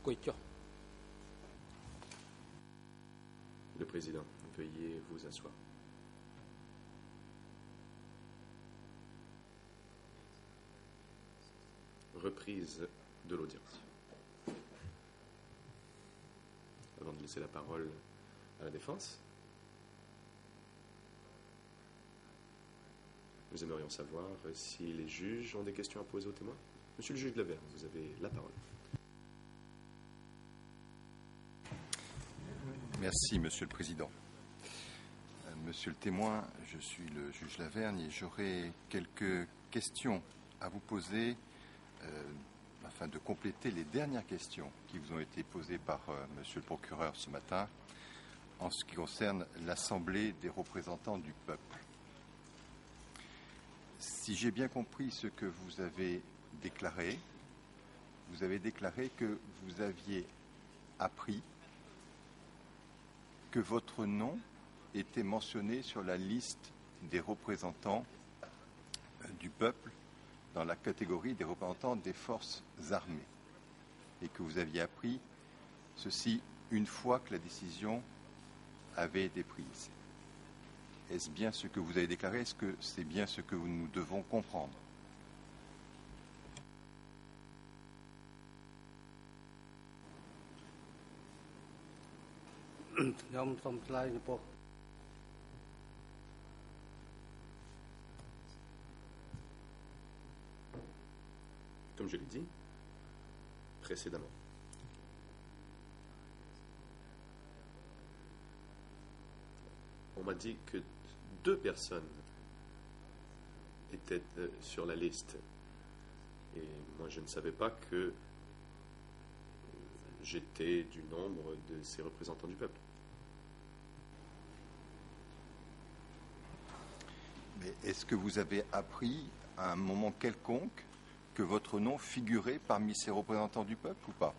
듣고 있죠. Le président, veuillez vous asseoir. Reprise de l'audience. Avant de laisser la parole à la défense, nous aimerions savoir si les juges ont des questions à poser aux témoins. Monsieur le juge Leverne, vous avez la parole. Merci, Monsieur le Président. Monsieur le témoin, je suis le juge Lavergne et j'aurais quelques questions à vous poser afin de compléter les dernières questions qui vous ont été posées par Monsieur le procureur ce matin en ce qui concerne l'Assemblée des représentants du peuple. Si j'ai bien compris ce que vous avez déclaré que vous aviez appris que votre nom était mentionné sur la liste des représentants du peuple dans la catégorie des représentants des forces armées et que vous aviez appris ceci une fois que la décision avait été prise. Est-ce bien ce que vous avez déclaré? Est-ce que c'est bien ce que nous devons comprendre? Comme je l'ai dit précédemment, on m'a dit que 2 personnes étaient sur la liste. Et moi, je ne savais pas que j'étais du nombre de ces représentants du peuple. Mais est-ce que vous avez appris à un moment quelconque que votre nom figurait parmi ces représentants du peuple ou pas?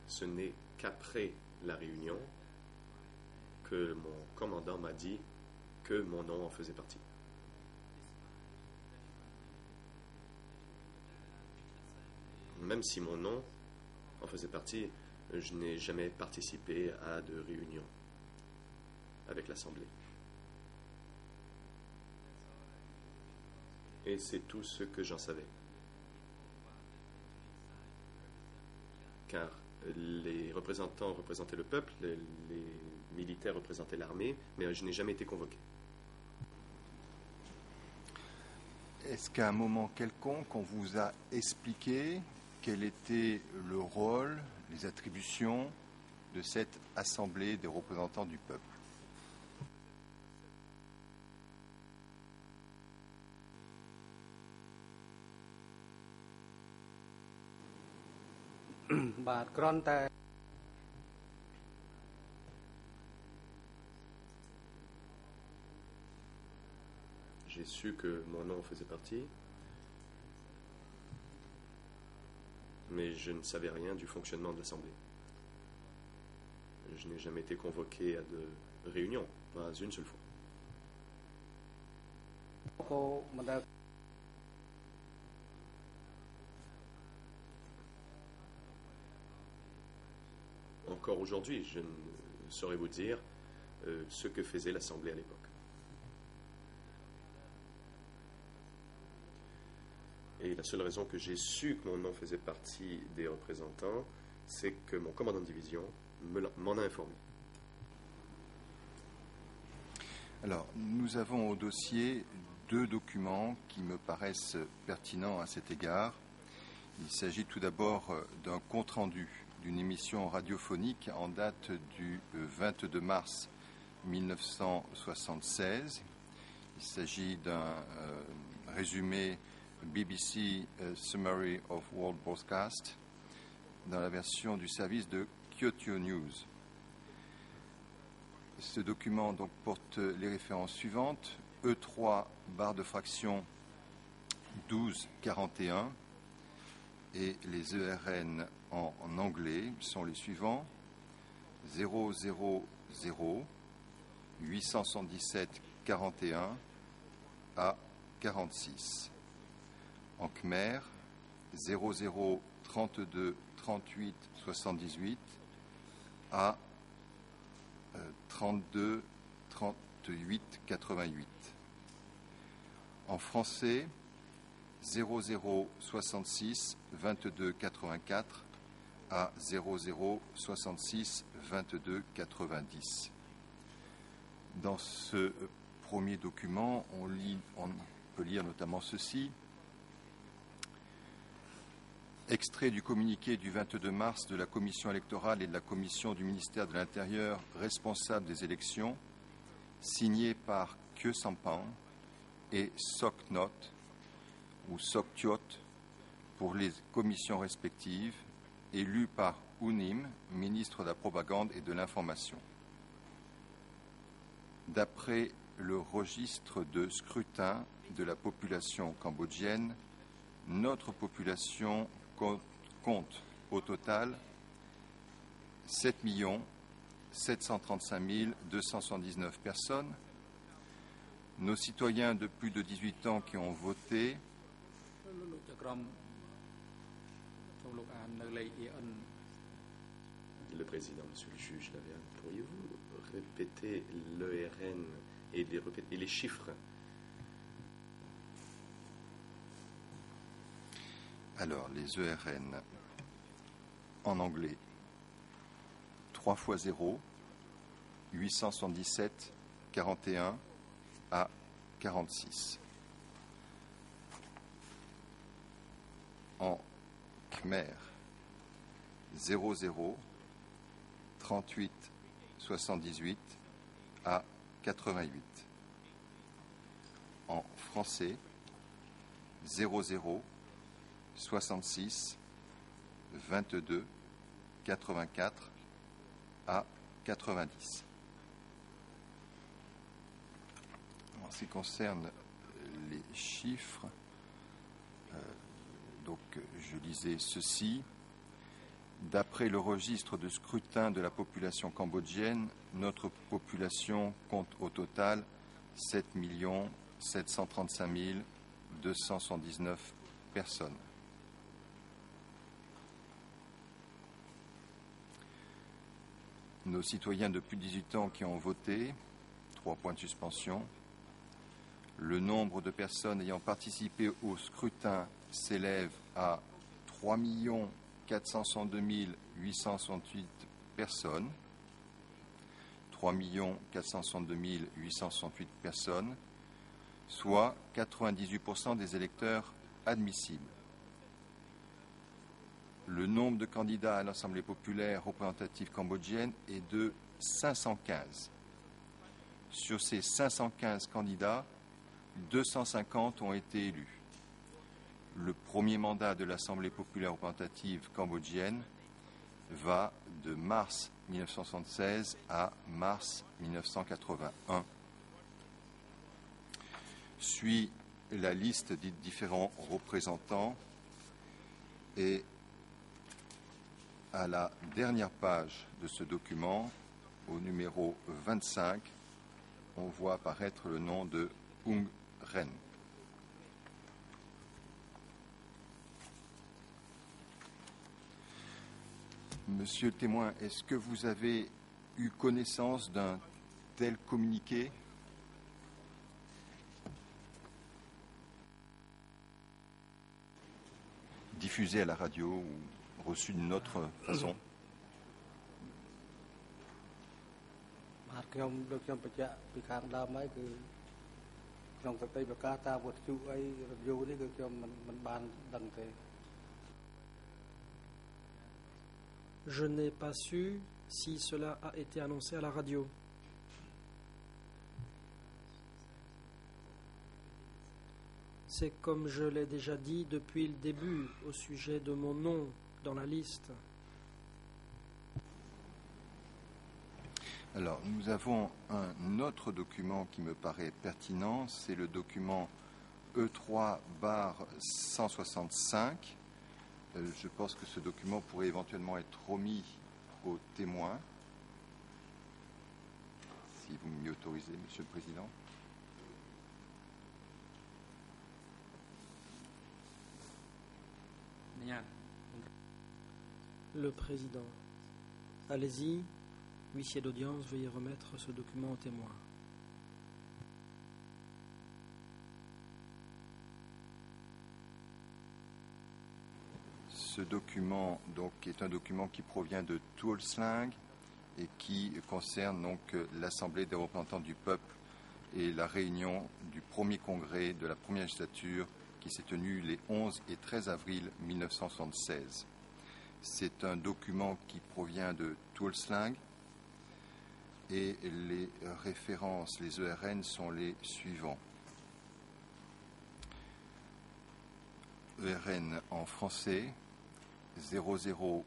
Ce n'est qu'après la réunion que mon commandant m'a dit que mon nom en faisait partie. Même si mon nom en faisait partie, je n'ai jamais participé à de réunions avec l'Assemblée. Et c'est tout ce que j'en savais. Car les représentants représentaient le peuple, les militaires représentaient l'armée, mais je n'ai jamais été convoqué. Est-ce qu'à un moment quelconque, on vous a expliqué quel était le rôle, les attributions de cette Assemblée des représentants du peuple? J'ai su que mon nom faisait partie, mais je ne savais rien du fonctionnement de l'Assemblée. Je n'ai jamais été convoqué à de réunions, pas une seule fois. Encore aujourd'hui, je ne saurais vous dire ce que faisait l'Assemblée à l'époque. Et la seule raison que j'ai su que mon nom faisait partie des représentants, c'est que mon commandant de division m'en a informé. Alors, nous avons au dossier 2 documents qui me paraissent pertinents à cet égard. Il s'agit tout d'abord d'un compte-rendu d'une émission radiophonique en date du 22 mars 1976. Il s'agit d'un résumé BBC Summary of World Broadcast dans la version du service de Kyoto News. Ce document donc porte les références suivantes. E3, barre de fraction 1241, et les ERN en anglais sont les suivants: 000 877 41 à 46. En khmer, 00 32 38 78 à 32 38 88. En français, 00 66 22 84 à 00 66 22 90. Dans ce premier document, on peut lire notamment ceci. Extrait du communiqué du 22 mars de la Commission électorale et de la Commission du ministère de l'Intérieur responsable des élections, signé par Khieu Samphan et Sok Not ou Sok Thiot pour les commissions respectives, et lu par Unim, ministre de la Propagande et de l'Information. D'après le registre de scrutin de la population cambodgienne, notre population compte au total 7 735 279 personnes. Nos citoyens de plus de 18 ans qui ont voté Le président, monsieur le juge Lavergne, pourriez-vous répéter l'ERN et les chiffres? Alors, les ERN en anglais, 3 fois 0, 877, 41 à 46. En khmer, 00 38 78 à 88. En français, 00 66 22 84 à 90. En ce qui concerne les chiffres, donc je lisais ceci. D'après le registre de scrutin de la population cambodgienne, notre population compte au total 7 735 279 personnes. Nos citoyens de plus de 18 ans qui ont voté, 3 points de suspension. Le nombre de personnes ayant participé au scrutin s'élève à 3 462 868 personnes. 3 462 868 personnes, soit 98% des électeurs admissibles. Le nombre de candidats à l'Assemblée populaire représentative cambodgienne est de 515. Sur ces 515 candidats, 250 ont été élus. Le premier mandat de l'Assemblée populaire représentative cambodgienne va de mars 1976 à mars 1981. Suit la liste des différents représentants, et à la dernière page de ce document, au numéro 25, on voit apparaître le nom de Ung Ren. Monsieur le témoin, est-ce que vous avez eu connaissance d'un tel communiqué ? Diffusé à la radio ou reçu d'une autre façon? Je n'ai pas su si cela a été annoncé à la radio. C'est comme je l'ai déjà dit depuis le début au sujet de mon nom dans la liste. Alors, nous avons un autre document qui me paraît pertinent, c'est le document E3/165. Je pense que ce document pourrait éventuellement être remis aux témoins. Si vous m'y autorisez, Monsieur le Président. Le Président. Allez-y, huissier d'audience, veuillez remettre ce document au témoin. Ce document donc, est un document qui provient de Tuolsleng et qui concerne donc l'Assemblée des représentants du peuple et la réunion du premier congrès de la première législature qui s'est tenue les 11 et 13 avril 1976. C'est un document qui provient de Tuolsleng et les références, les ERN sont les suivants. ERN en français 00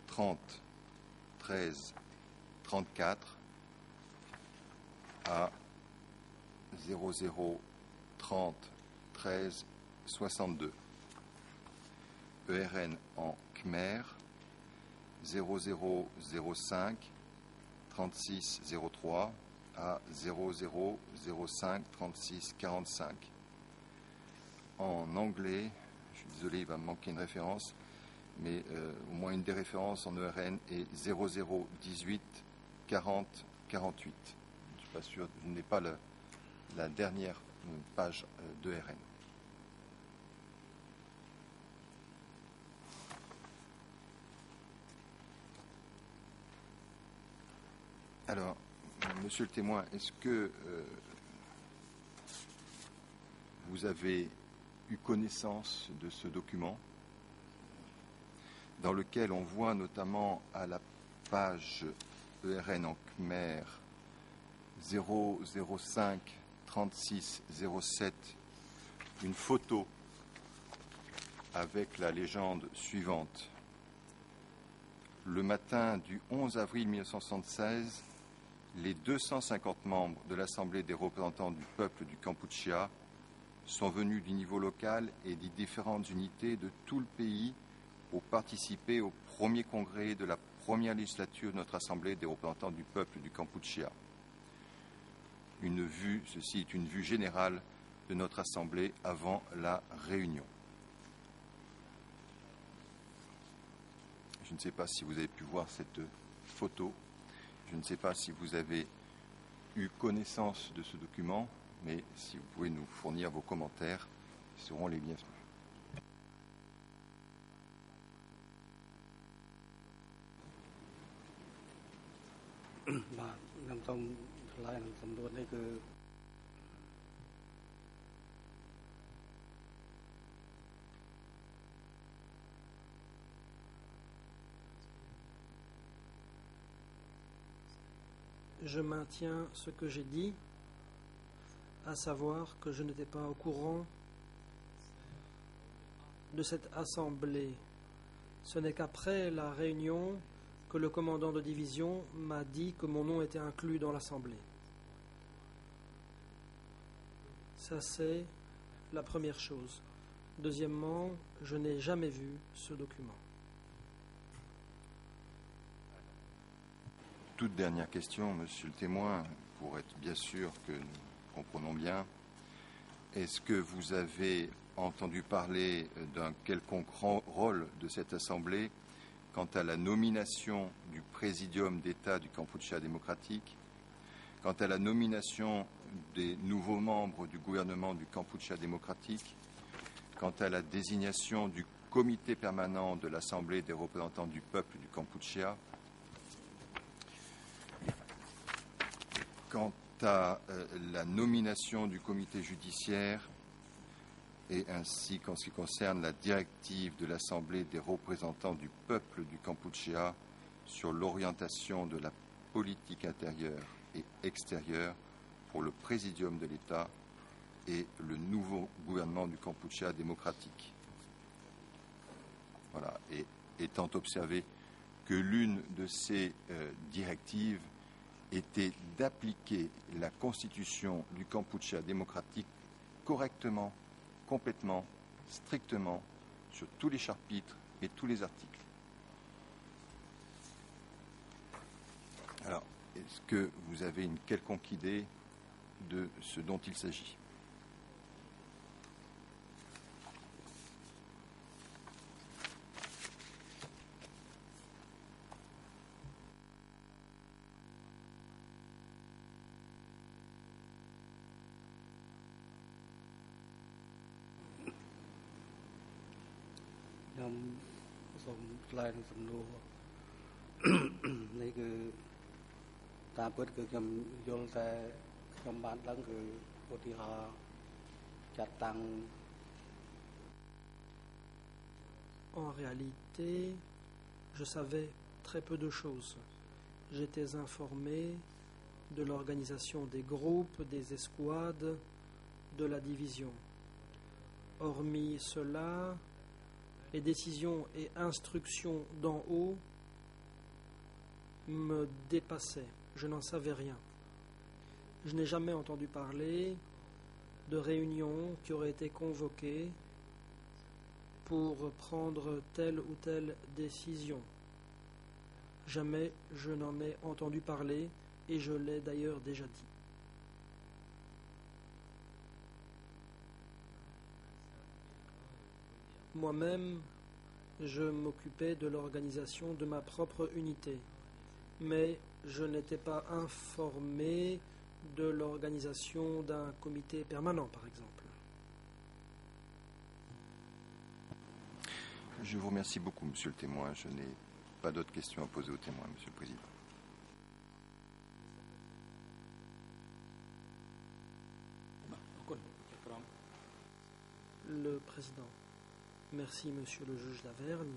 30 13 34 à 00 30 13 62. ERN en Khmer 0005 36 03 à 0005 36 45. En anglais, je suis désolé, il va me manquer une référence, mais au moins une des références en ERN est 0018 40 48. Je ne suis pas sûr, je n'ai pas la dernière page d'ERN. Alors, monsieur le témoin, est-ce que vous avez eu connaissance de ce document dans lequel on voit notamment à la page ERN en Khmer 005 36 07 une photo avec la légende suivante. Le matin du 11 avril 1976, les 250 membres de l'Assemblée des représentants du peuple du Kampuchea sont venus du niveau local et des différentes unités de tout le pays pour participer au premier congrès de la première législature de notre Assemblée des représentants du peuple du Kampuchea. Ceci est une vue générale de notre Assemblée avant la réunion. Je ne sais pas si vous avez pu voir cette photo. Je ne sais pas si vous avez eu connaissance de ce document, mais si vous pouvez nous fournir vos commentaires, ils seront les bienvenus. Je maintiens ce que j'ai dit, à savoir que je n'étais pas au courant de cette assemblée. Ce n'est qu'après la réunion que le commandant de division m'a dit que mon nom était inclus dans l'assemblée. Ça, c'est la première chose. Deuxièmement, je n'ai jamais vu ce document. Toute dernière question, monsieur le témoin, pour être bien sûr que nous comprenons bien. Est-ce que vous avez entendu parler d'un quelconque rôle de cette Assemblée quant à la nomination du Présidium d'État du Kampuchea démocratique, quant à la nomination des nouveaux membres du gouvernement du Kampuchea démocratique, quant à la désignation du comité permanent de l'Assemblée des représentants du peuple du Kampuchea, quant à la nomination du comité judiciaire et ainsi qu'en ce qui concerne la directive de l'Assemblée des représentants du peuple du Kampuchea sur l'orientation de la politique intérieure et extérieure pour le Présidium de l'État et le nouveau gouvernement du Kampuchea démocratique. Voilà. Et étant observé que l'une de ces directives était d'appliquer la constitution du Kampuchea démocratique correctement, complètement, strictement, sur tous les chapitres et tous les articles. Alors, est-ce que vous avez une quelconque idée de ce dont il s'agit ? En réalité, je savais très peu de choses. J'étais informé de l'organisation des groupes, des escouades, de la division. Hormis cela, les décisions et instructions d'en haut me dépassaient. Je n'en savais rien. Je n'ai jamais entendu parler de réunions qui auraient été convoquées pour prendre telle ou telle décision. Jamais je n'en ai entendu parler et je l'ai d'ailleurs déjà dit. Moi-même, je m'occupais de l'organisation de ma propre unité, mais je n'étais pas informé de l'organisation d'un comité permanent, par exemple. Je vous remercie beaucoup, Monsieur le témoin. Je n'ai pas d'autres questions à poser au témoin, Monsieur le Président. Le Président. Merci, Monsieur le juge Lavergne.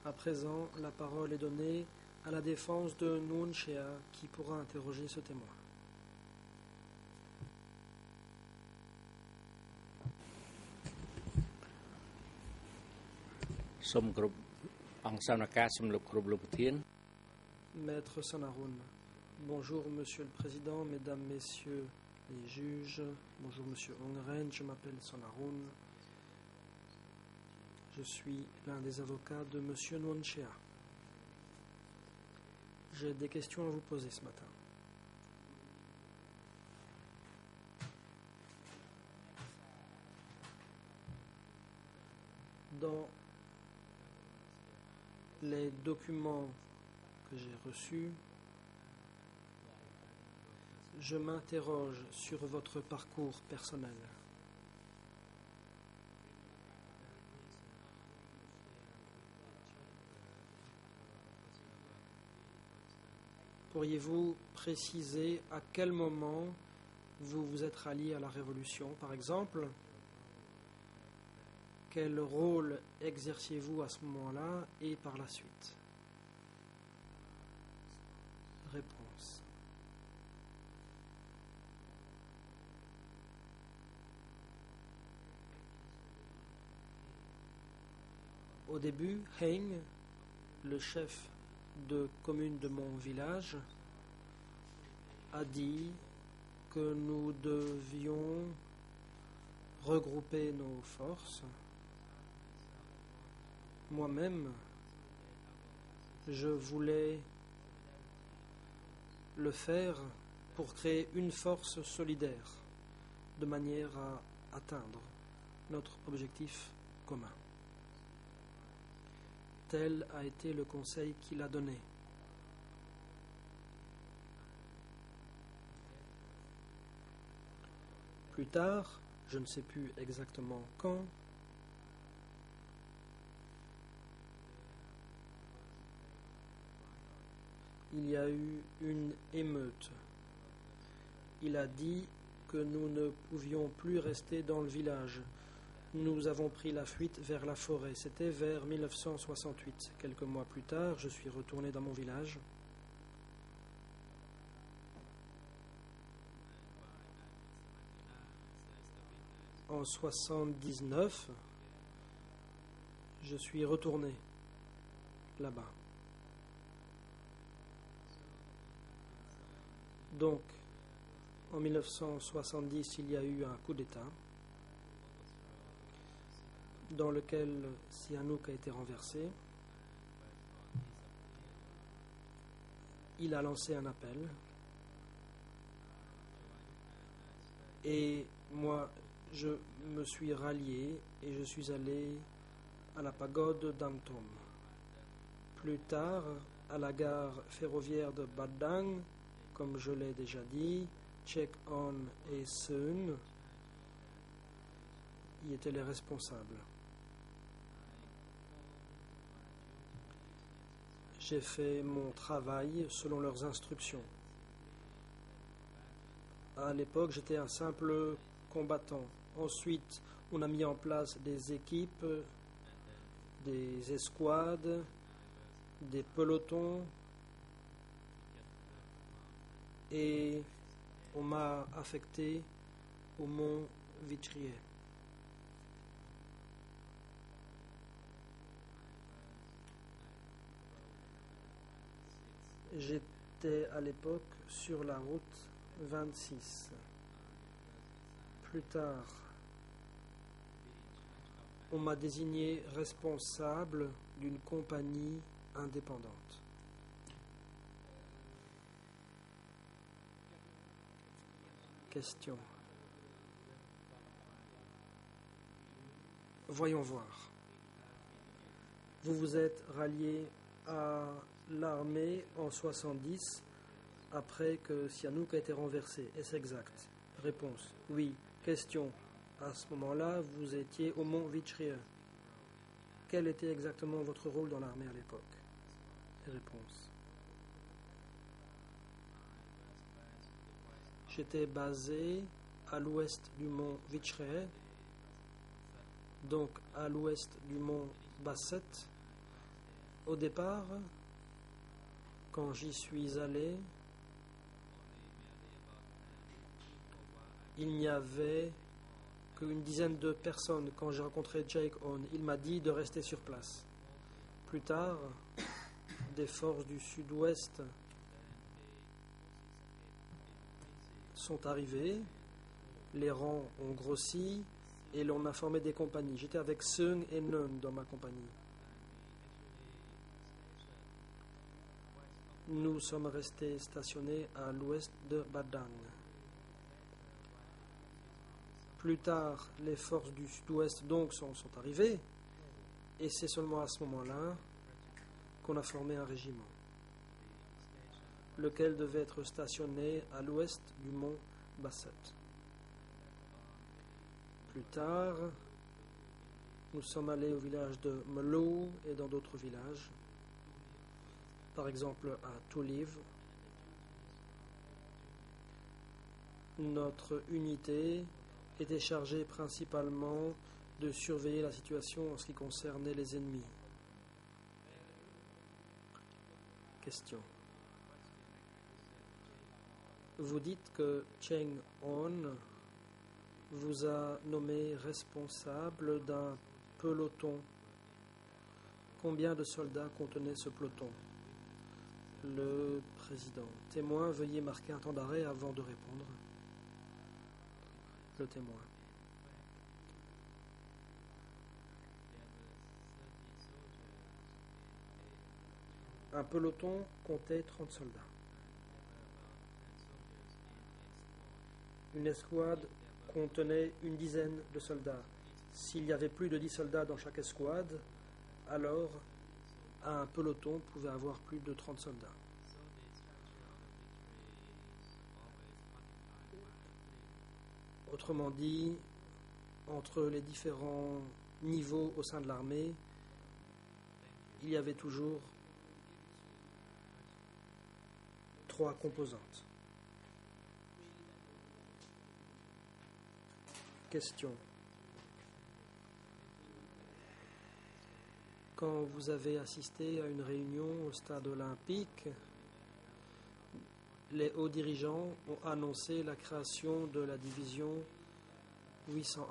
À présent, la parole est donnée à la défense de Nuon Chea, qui pourra interroger ce témoin. Maître Sonaroun. Bonjour, Monsieur le Président, Mesdames, Messieurs les juges. Bonjour, Monsieur Ongren. Je m'appelle Sonaroun. Je suis l'un des avocats de Monsieur Nuon Chea. J'ai des questions à vous poser ce matin. Dans les documents que j'ai reçus, je m'interroge sur votre parcours personnel. Pourriez-vous préciser à quel moment vous vous êtes rallié à la Révolution, par exemple? Quel rôle exerciez-vous à ce moment-là et par la suite? Réponse. Au début, Heng, le chef de commune de mon village, a dit que nous devions regrouper nos forces. Moi-même, je voulais le faire pour créer une force solidaire, de manière à atteindre notre objectif commun. Tel a été le conseil qu'il a donné. Plus tard, je ne sais plus exactement quand, il y a eu une émeute. Il a dit que nous ne pouvions plus rester dans le village. Nous avons pris la fuite vers la forêt. C'était vers 1968. Quelques mois plus tard, je suis retourné dans mon village. En 1979, je suis retourné là-bas. Donc, en 1970, il y a eu un coup d'État dans lequel Sihanouk a été renversé. Il a lancé un appel et moi, je me suis rallié et je suis allé à la pagode d'Amtom. Plus tard, à la gare ferroviaire de Badang, comme je l'ai déjà dit, Chek-on et Seun y étaient les responsables. J'ai fait mon travail selon leurs instructions. À l'époque, j'étais un simple combattant. Ensuite, on a mis en place des équipes, des escouades, des pelotons, et on m'a affecté au mont Vitrier. J'étais à l'époque sur la route 26. Plus tard, on m'a désigné responsable d'une compagnie indépendante. Question. Voyons voir. Vous vous êtes rallié à l'armée en 70 après que Sihanouk a été renversé. Est-ce exact? Réponse. Oui. Question. À ce moment-là, vous étiez au mont Vitrier. Quel était exactement votre rôle dans l'armée à l'époque? Réponse. J'étais basé à l'ouest du mont Vitrier, donc à l'ouest du mont Basset. Au départ, quand j'y suis allé, il n'y avait qu'une dizaine de personnes. Quand j'ai rencontré Jake On, il m'a dit de rester sur place. Plus tard, des forces du sud-ouest sont arrivées, les rangs ont grossi et l'on a formé des compagnies. J'étais avec Seung et Neun dans ma compagnie. Nous sommes restés stationnés à l'ouest de Badang. Plus tard, les forces du sud-ouest donc sont arrivées, et c'est seulement à ce moment-là qu'on a formé un régiment, lequel devait être stationné à l'ouest du mont Basset. Plus tard, nous sommes allés au village de Melo et dans d'autres villages, par exemple à Touliv. Notre unité était chargée principalement de surveiller la situation en ce qui concernait les ennemis. Question. Vous dites que Cheng On vous a nommé responsable d'un peloton. Combien de soldats contenait ce peloton? Le président. Témoin, veuillez marquer un temps d'arrêt avant de répondre. Le témoin. Un peloton comptait 30 soldats. Une escouade contenait une dizaine de soldats. S'il y avait plus de 10 soldats dans chaque escouade, alors un peloton pouvait avoir plus de 30 soldats. Autrement dit, entre les différents niveaux au sein de l'armée, il y avait toujours 3 composantes. Question. Quand vous avez assisté à une réunion au stade olympique, les hauts dirigeants ont annoncé la création de la division 801.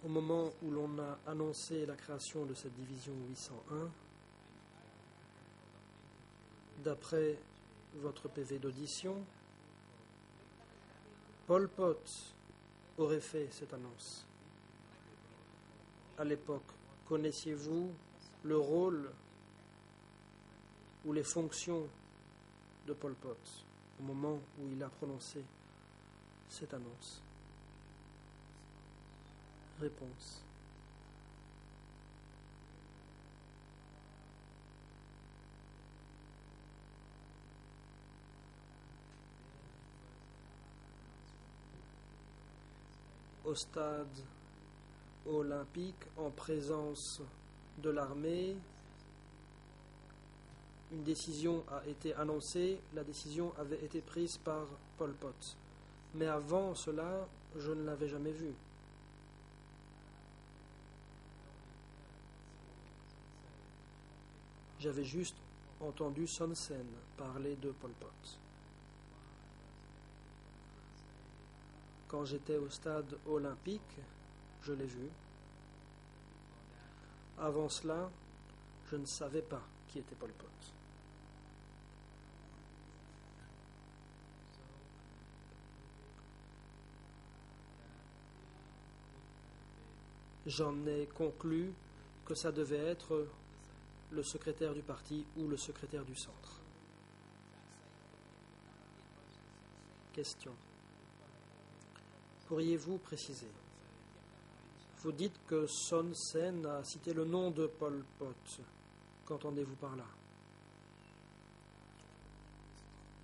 Au moment où l'on a annoncé la création de cette division 801, D'après votre PV d'audition, Pol Pot aurait fait cette annonce. À l'époque, connaissiez-vous le rôle ou les fonctions de Pol Pot au moment où il a prononcé cette annonce? Réponse. Au stade olympique, en présence de l'armée, une décision a été annoncée, la décision avait été prise par Pol Pot. Mais avant cela, je ne l'avais jamais vu. J'avais juste entendu Son Sen parler de Pol Pot. Quand j'étais au stade olympique, je l'ai vu. Avant cela, je ne savais pas qui était Pol Pot. J'en ai conclu que ça devait être le secrétaire du parti ou le secrétaire du centre. Question. Pourriez-vous préciser? Vous dites que Son Sen a cité le nom de Pol Pot. Qu'entendez-vous par là?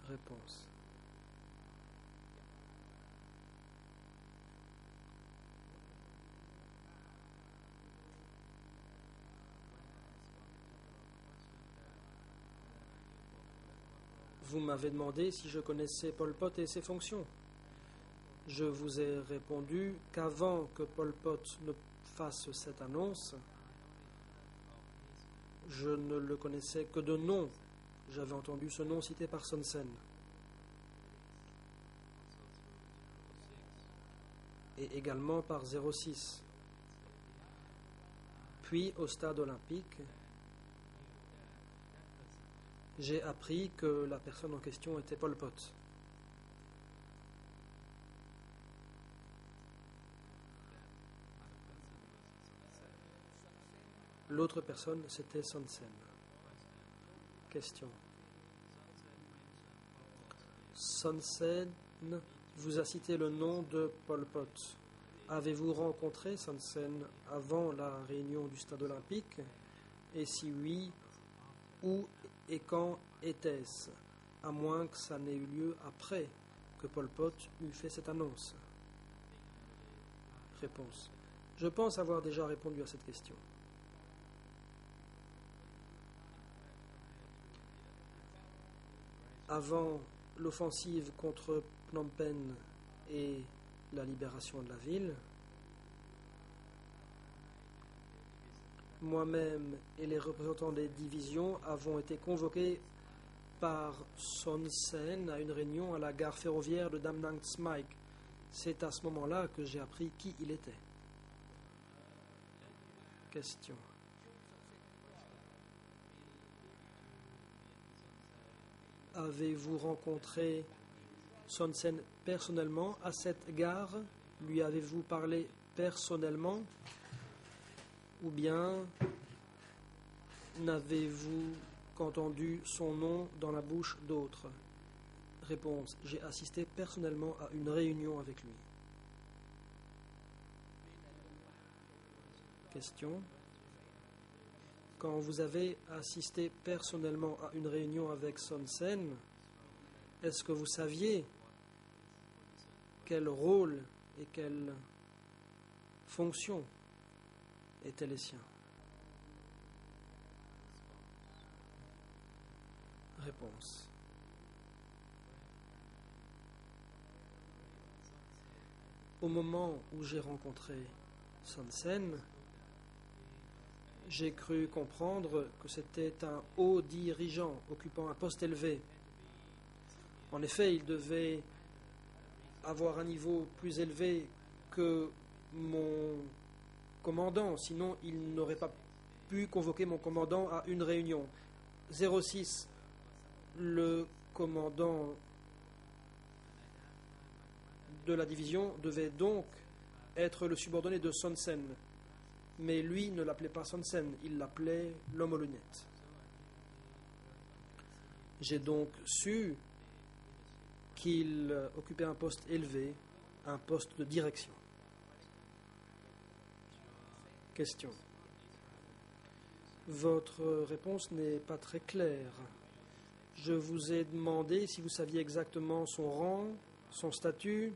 Réponse. Vous m'avez demandé si je connaissais Pol Pot et ses fonctions. Je vous ai répondu qu'avant que Pol Pot ne fasse cette annonce, je ne le connaissais que de nom. J'avais entendu ce nom cité par Son Sen. Et également par 06. Puis, au stade olympique, j'ai appris que la personne en question était Pol Pot. L'autre personne, c'était Son Sen. Question. Son Sen vous a cité le nom de Pol Pot. Avez-vous rencontré Son Sen avant la réunion du stade olympique? Et si oui, où et quand était-ce? À moins que ça n'ait eu lieu après que Pol Pot eût fait cette annonce. Réponse. Je pense avoir déjà répondu à cette question. Avant l'offensive contre Phnom Penh et la libération de la ville, moi-même et les représentants des divisions avons été convoqués par Son Sen à une réunion à la gare ferroviaire de Dam Nang Smaik. C'est à ce moment-là que j'ai appris qui il était. Question. Avez-vous rencontré Son Sen personnellement à cette gare? Lui avez-vous parlé personnellement? Ou bien n'avez-vous qu'entendu son nom dans la bouche d'autres? Réponse. J'ai assisté personnellement à une réunion avec lui. Question. Quand vous avez assisté personnellement à une réunion avec Son Sen, est-ce que vous saviez quel rôle et quelle fonction étaient les siens? Réponse. Au moment où j'ai rencontré Son Sen, j'ai cru comprendre que c'était un haut dirigeant occupant un poste élevé. En effet, il devait avoir un niveau plus élevé que mon commandant, sinon il n'aurait pas pu convoquer mon commandant à une réunion. 06, Le commandant de la division devait donc être le subordonné de Son Sen. Mais lui ne l'appelait pas Son Sen, il l'appelait l'homme aux lunettes. J'ai donc su qu'il occupait un poste élevé, un poste de direction. Question. Votre réponse n'est pas très claire. Je vous ai demandé si vous saviez exactement son rang, son statut.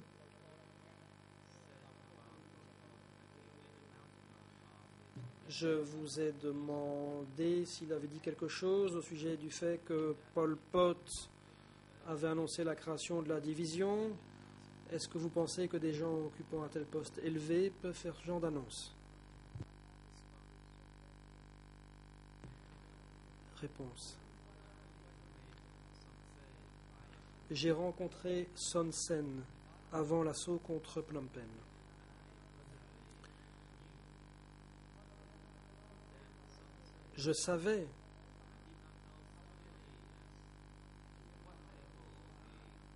Je vous ai demandé s'il avait dit quelque chose au sujet du fait que Pol Pot avait annoncé la création de la division. Est-ce que vous pensez que des gens occupant un tel poste élevé peuvent faire ce genre d'annonce? Réponse. J'ai rencontré Son Sen avant l'assaut contre Phnom Penh. Je savais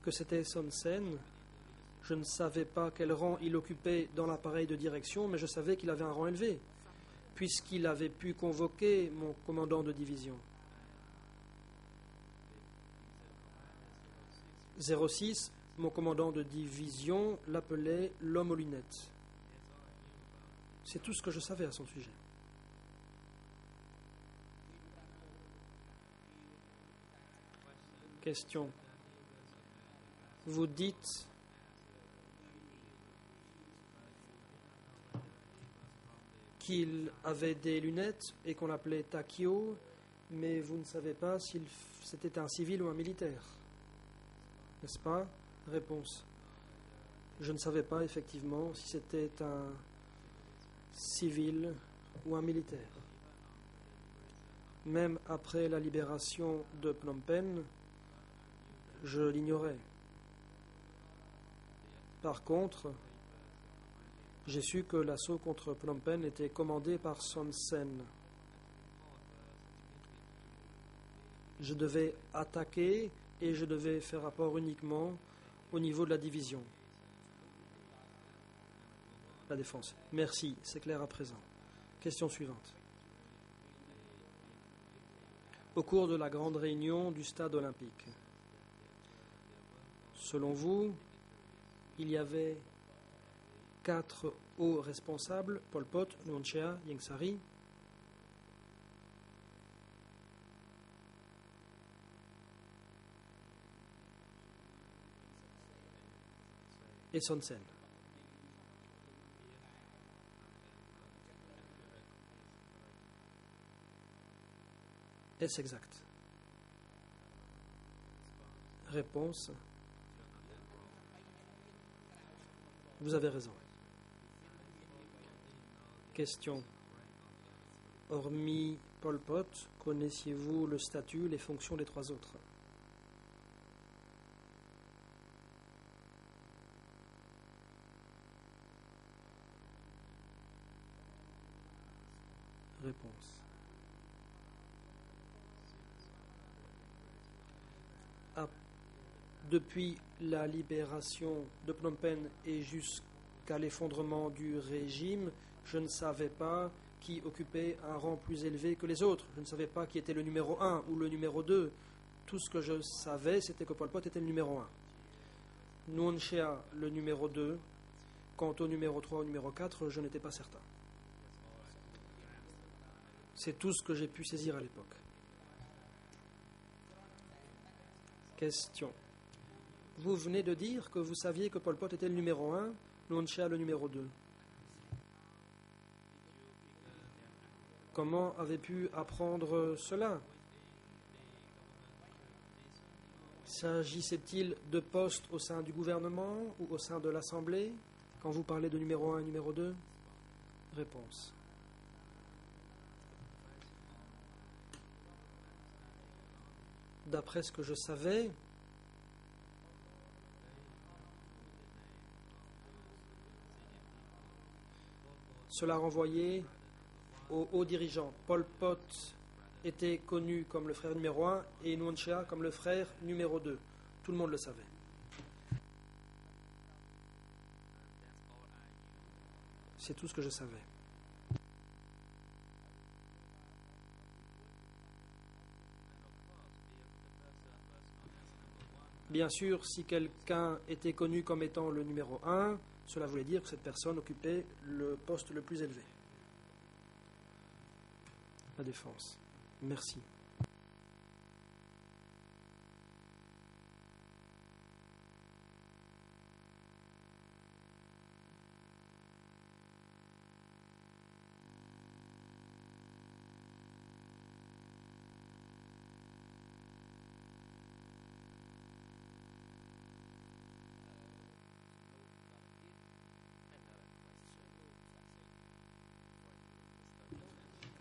que c'était Son Sen. Je ne savais pas quel rang il occupait dans l'appareil de direction, mais je savais qu'il avait un rang élevé, puisqu'il avait pu convoquer mon commandant de division. 06, mon commandant de division l'appelait l'homme aux lunettes. C'est tout ce que je savais à son sujet. Question. Vous dites qu'il avait des lunettes et qu'on l'appelait Takio, mais vous ne savez pas si c'était un civil ou un militaire. N'est-ce pas? Réponse. Je ne savais pas effectivement si c'était un civil ou un militaire. Même après la libération de Phnom Penh, je l'ignorais. Par contre, j'ai su que l'assaut contre Phnom Penh était commandé par Son Sen. Je devais attaquer et je devais faire rapport uniquement au niveau de la division. La défense. Merci, c'est clair à présent. Question suivante. Au cours de la grande réunion du stade olympique, selon vous, il y avait 4 hauts responsables, Pol Pot, Nuon Chea, Ieng Sary, et Son Sen. Est-ce exact? Réponse. Vous avez raison. Question. Hormis Pol Pot, connaissiez-vous le statut, les fonctions des 3 autres? Réponse. Depuis la libération de Phnom Penh et jusqu'à l'effondrement du régime, je ne savais pas qui occupait un rang plus élevé que les autres. Je ne savais pas qui était le numéro 1 ou le numéro 2. Tout ce que je savais, c'était que Pol Pot était le numéro 1. Nuon Chea, le numéro 2. Quant au numéro 3 au numéro 4, je n'étais pas certain. C'est tout ce que j'ai pu saisir à l'époque. Question. Vous venez de dire que vous saviez que Pol Pot était le numéro 1, Nuon Chea le numéro 2. Comment avez-vous pu apprendre cela? S'agissait-il de postes au sein du gouvernement ou au sein de l'Assemblée quand vous parlez de numéro 1 et numéro 2? Réponse. D'après ce que je savais, cela renvoyait aux hauts dirigeants. Pol Pot était connu comme le frère numéro 1 et Nuonchea comme le frère numéro 2. Tout le monde le savait. C'est tout ce que je savais. Bien sûr, si quelqu'un était connu comme étant le numéro 1, cela voulait dire que cette personne occupait le poste le plus élevé. La défense. Merci.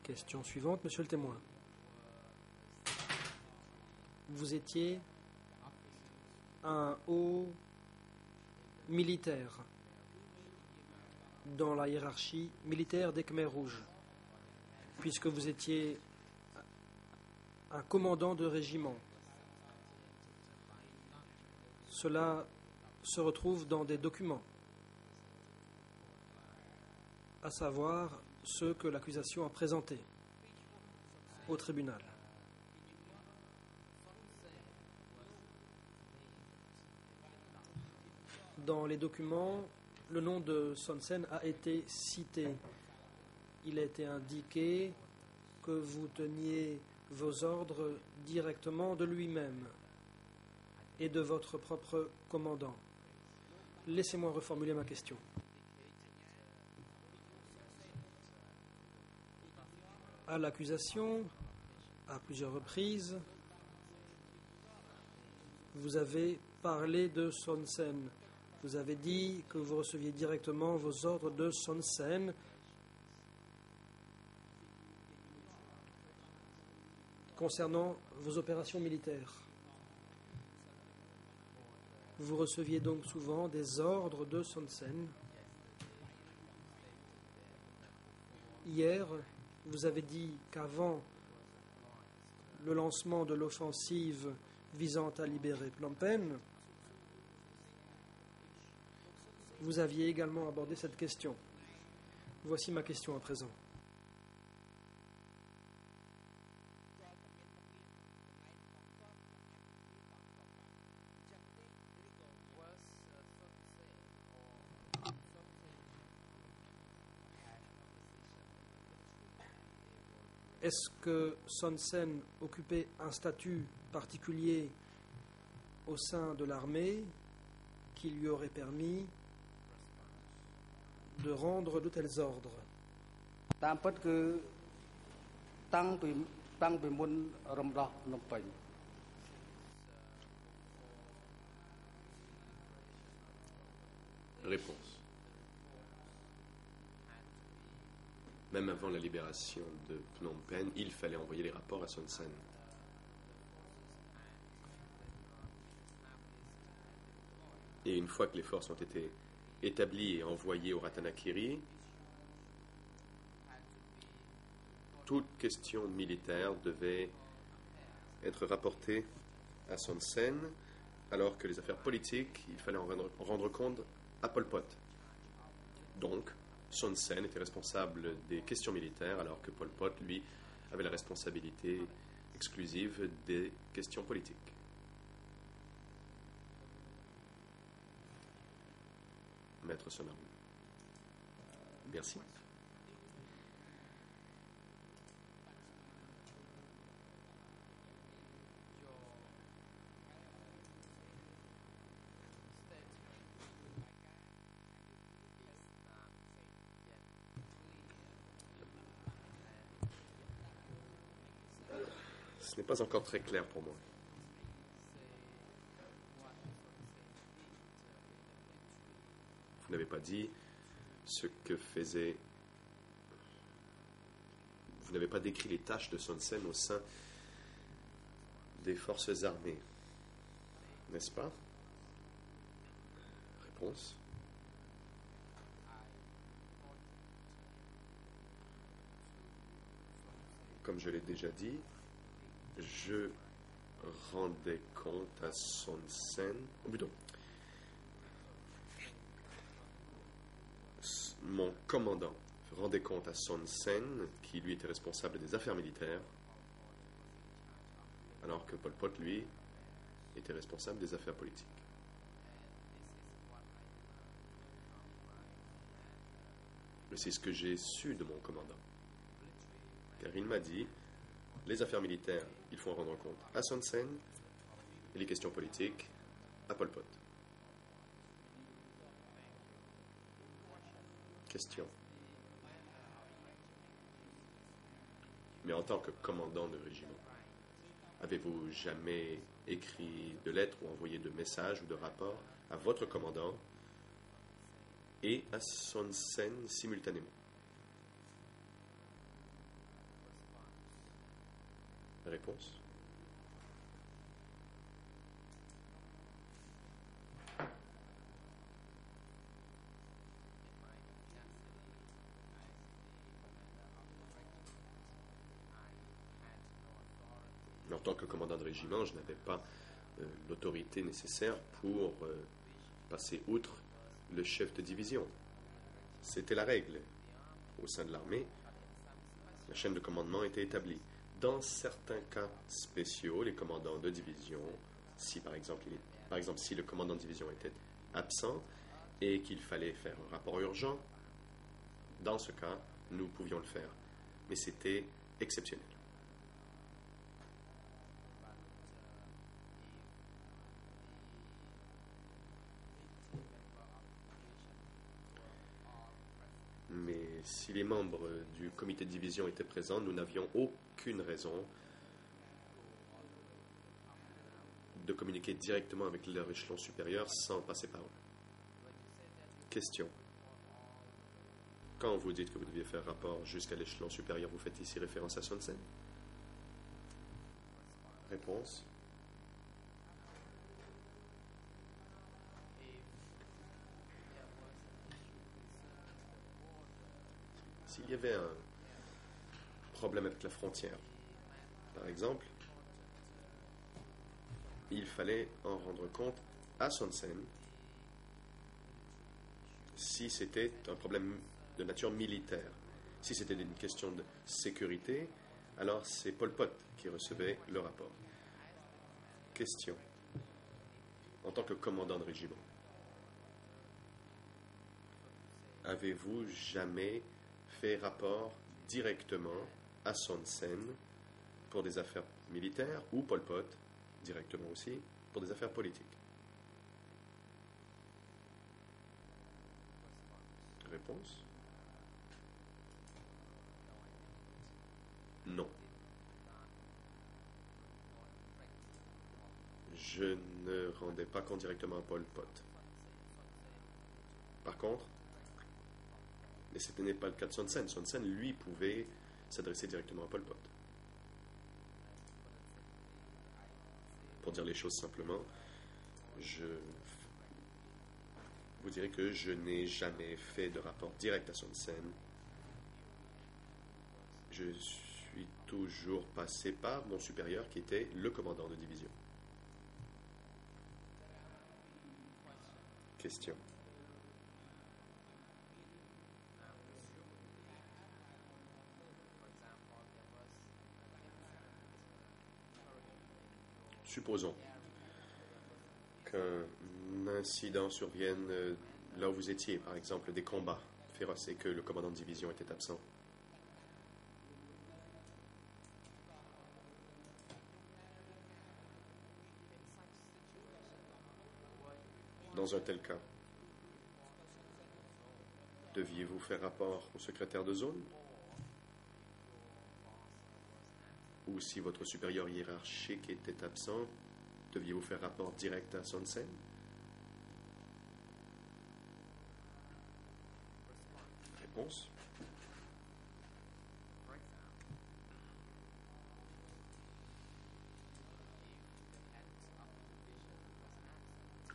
Question suivante, monsieur le témoin. Vous étiez un haut militaire dans la hiérarchie militaire des Khmers rouges, puisque vous étiez un commandant de régiment. Cela se retrouve dans des documents, à savoir ceux que l'accusation a présentés au tribunal. Dans les documents, le nom de Son Sen a été cité. Il a été indiqué que vous teniez vos ordres directement de lui-même et de votre propre commandant. Laissez-moi reformuler ma question. À l'accusation, à plusieurs reprises, vous avez parlé de Son Sen. Vous avez dit que vous receviez directement vos ordres de Son Sen concernant vos opérations militaires. Vous receviez donc souvent des ordres de Son Sen. Hier, vous avez dit qu'avant le lancement de l'offensive visant à libérer Phnom Penh, vous aviez également abordé cette question. Voici ma question à présent. Est-ce que Son Sen occupait un statut particulier au sein de l'armée qui lui aurait permis de rendre de tels ordres? Réponse. Même avant la libération de Phnom Penh, il fallait envoyer les rapports à Son Sen. Et une fois que les forces ont été établies et envoyées au Ratanakiri, toute question militaire devait être rapportée à Son Sen, alors que les affaires politiques, il fallait en rendre compte à Pol Pot. Donc, Son Sen était responsable des questions militaires, alors que Pol Pot, lui, avait la responsabilité exclusive des questions politiques. Maître Somarou. Merci. Ce n'est pas encore très clair pour moi. Vous n'avez pas dit ce que faisait... Vous n'avez pas décrit les tâches de Son Sen au sein des forces armées, n'est-ce pas? Réponse. Comme je l'ai déjà dit, je rendais compte à Son Sen, ou plutôt, mon commandant rendait compte à Son Sen, qui lui était responsable des affaires militaires, alors que Pol Pot, lui, était responsable des affaires politiques. Mais c'est ce que j'ai su de mon commandant. Car il m'a dit, les affaires militaires, il faut en rendre compte à Son Sen, et les questions politiques à Pol Pot. Question. Mais en tant que commandant de régiment, avez-vous jamais écrit de lettres ou envoyé de messages ou de rapports à votre commandant et à Son Sen simultanément? Réponse. En tant que commandant de régiment, je n'avais pas l'autorité nécessaire pour passer outre le chef de division. C'était la règle. Au sein de l'armée, la chaîne de commandement était établie. Dans certains cas spéciaux, les commandants de division, si par exemple si le commandant de division était absent et qu'il fallait faire un rapport urgent, dans ce cas, nous pouvions le faire. Mais c'était exceptionnel. Mais si les membres du comité de division étaient présents, nous n'avions aucune raison de communiquer directement avec leur échelon supérieur sans passer par eux. Question. Quand vous dites que vous deviez faire rapport jusqu'à l'échelon supérieur, vous faites ici référence à Son Sen? Réponse. S'il y avait un problème avec la frontière, par exemple, il fallait en rendre compte à Son Sen si c'était un problème de nature militaire. Si c'était une question de sécurité, alors c'est Pol Pot qui recevait le rapport. Question. En tant que commandant de régiment, avez-vous jamais fait rapport directement à Son Sen pour des affaires militaires ou Pol Pot directement aussi pour des affaires politiques? Réponse. Non. Je ne rendais pas compte directement à Pol Pot. Par contre, mais ce n'est pas le cas de Son Sen. Son Sen, lui, pouvait s'adresser directement à Pol Pot. Pour dire les choses simplement, je vous dirais que je n'ai jamais fait de rapport direct à Son Sen. Je suis toujours passé par mon supérieur qui était le commandant de division. Question. Supposons qu'un incident survienne là où vous étiez, par exemple des combats féroces, et que le commandant de division était absent. Dans un tel cas, deviez-vous faire rapport au secrétaire de zone? Ou si votre supérieur hiérarchique était absent, deviez-vous faire rapport direct à Son Sen? Réponse.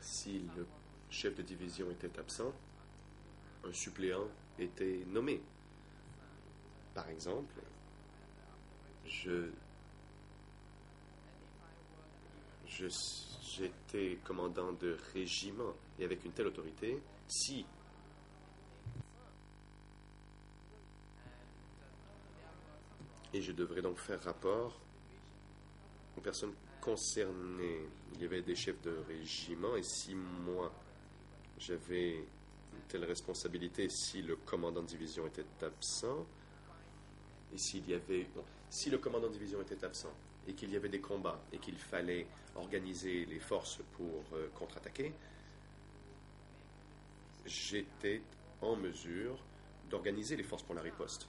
Si le chef de division était absent, un suppléant était nommé. Par exemple, J'étais commandant de régiment et avec une telle autorité, si et je devrais donc faire rapport aux personnes concernées. Il y avait des chefs de régiment et si moi j'avais une telle responsabilité, si le commandant de division était absent, et si le commandant de division était absent et qu'il y avait des combats et qu'il fallait organiser les forces pour contre-attaquer, j'étais en mesure d'organiser les forces pour la riposte.